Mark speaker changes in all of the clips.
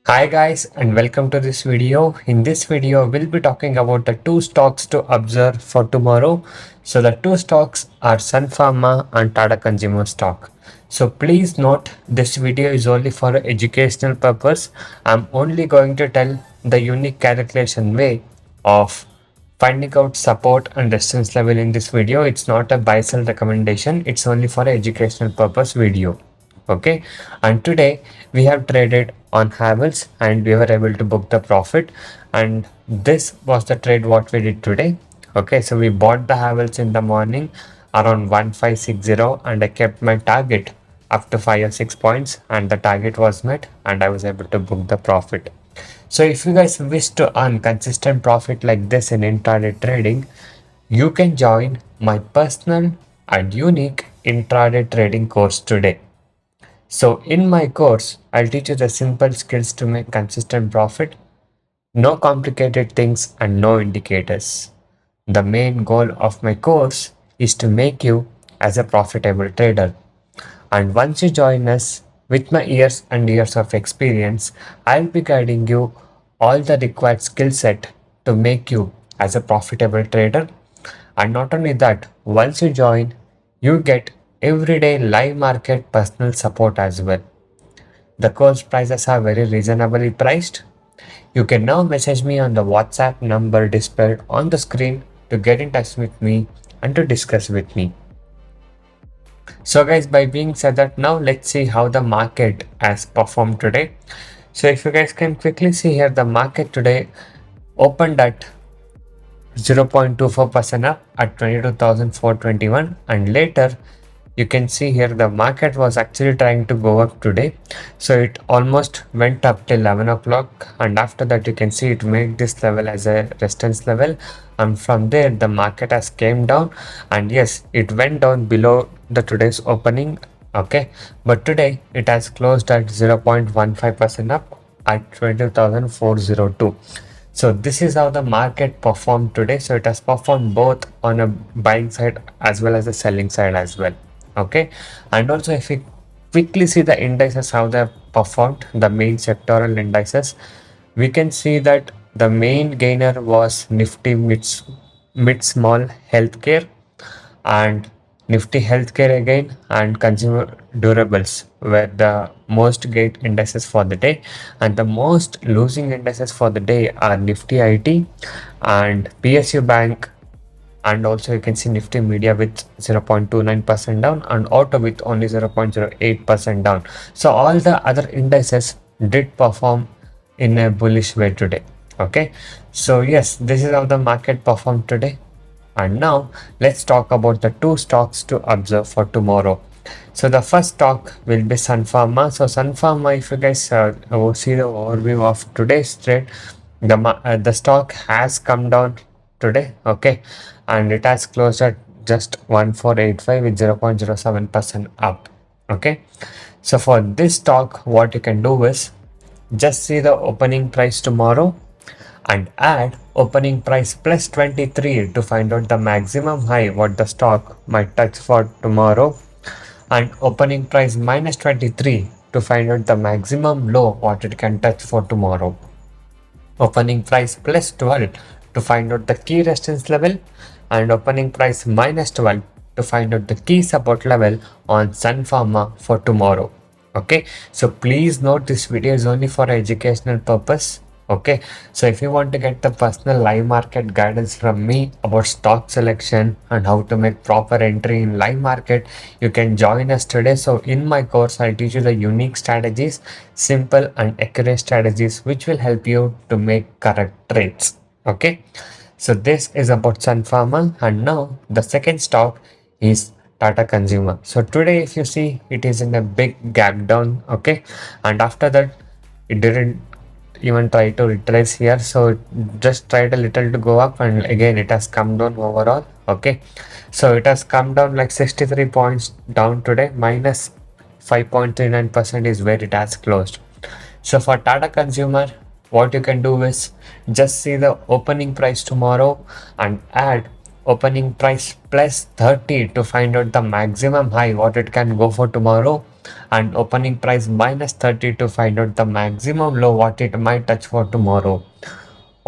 Speaker 1: Hi guys and welcome to this video. In this video we'll be talking about the two stocks to observe for tomorrow. So the two stocks are Sun Pharma and Tata Consumer stock. So please note this video is only for educational purpose. I'm only going to tell the unique calculation way of finding out support and resistance level in this video. It's not a buy sell recommendation. It's only for educational purpose video. Okay, and today we have traded on Havels and we were able to book the profit, and this was the trade what we did today. Okay, so we bought the Havels in the morning around 1560 and I kept my target up to 5 or 6 points and the target was met and I was able to book the profit. So if you guys wish to earn consistent profit like this in intraday trading, you can join my personal and unique intraday trading course today. So in my course, I'll teach you the simple skills to make consistent profit, no complicated things and no indicators. The main goal of my course is to make you as a profitable trader. And once you join us with my years and years of experience, I'll be guiding you all the required skill set to make you as a profitable trader. And not only that, once you join, you get everyday live market personal support as well. The course prices are very reasonably priced. You can now message me on the WhatsApp number displayed on the screen to get in touch with me and to discuss with me. So guys, by being said that, now let's see how the market has performed today. So if you guys can quickly see here, the market today opened at 0.24% up at 22,421, and later you can see here the market was actually trying to go up today, so it almost went up till 11 o'clock, and after that you can see it made this level as a resistance level, and from there the market has came down, and yes, it went down below the today's opening. Okay, but today it has closed at 0.15% up at 20,402. So this is how the market performed today. So it has performed both on a buying side as well as the selling side as well. Okay, and also if we quickly see the indices how they have performed, the main sectoral indices, we can see that the main gainer was Nifty mid small healthcare and Nifty healthcare again, and consumer durables were the most gained indices for the day, and the most losing indices for the day are Nifty IT and PSU Bank, and also you can see Nifty Media with 0.29% down and Auto with only 0.08% down. So all the other indices did perform in a bullish way today. Okay, so yes, this is how the market performed today. And now let's talk about the two stocks to observe for tomorrow. So the first stock will be Sun Pharma. So Sun Pharma, if you guys see the overview of today's trade, the stock has come down today. Okay, and it has closed at just 1485 with 0.07% up. Okay, so for this stock, what you can do is just see the opening price tomorrow and add opening price plus 23 to find out the maximum high what the stock might touch for tomorrow, and opening price minus 23 to find out the maximum low what it can touch for tomorrow. Opening price plus 12 to find out the key resistance level, and opening price minus 12 to find out the key support level on Sun Pharma for tomorrow. Okay, so please note this video is only for educational purpose. Okay, so if you want to get the personal live market guidance from me about stock selection and how to make proper entry in live market, you can join us today. So in my course, I'll teach you the unique strategies, simple and accurate strategies which will help you to make correct trades. Okay, so this is about Sun Pharma, and now the second stock is Tata Consumer. So today if you see, it is in a big gap down. Okay, and after that it didn't even try to retrace here, so it just tried a little to go up, and again it has come down overall. Okay, so it has come down like 63 points down today, minus 5.39% is where it has closed. So for Tata Consumer, what you can do is just see the opening price tomorrow and add opening price plus 30 to find out the maximum high what it can go for tomorrow, and opening price minus 30 to find out the maximum low what it might touch for tomorrow.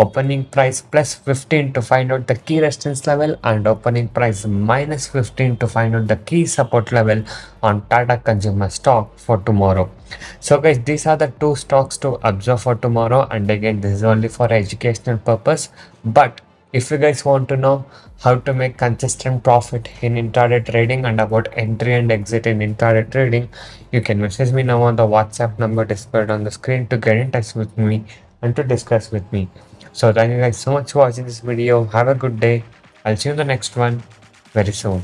Speaker 1: Opening price plus 15 to find out the key resistance level, and opening price minus 15 to find out the key support level on Tata Consumer stock for tomorrow. So guys, these are the two stocks to observe for tomorrow, and again this is only for educational purpose. But if you guys want to know how to make consistent profit in intraday trading and about entry and exit in intraday trading, you can message me now on the WhatsApp number displayed on the screen to get in touch with me and to discuss with me. So thank you guys so much for watching this video. Have a good day. I'll see you in the next one very soon.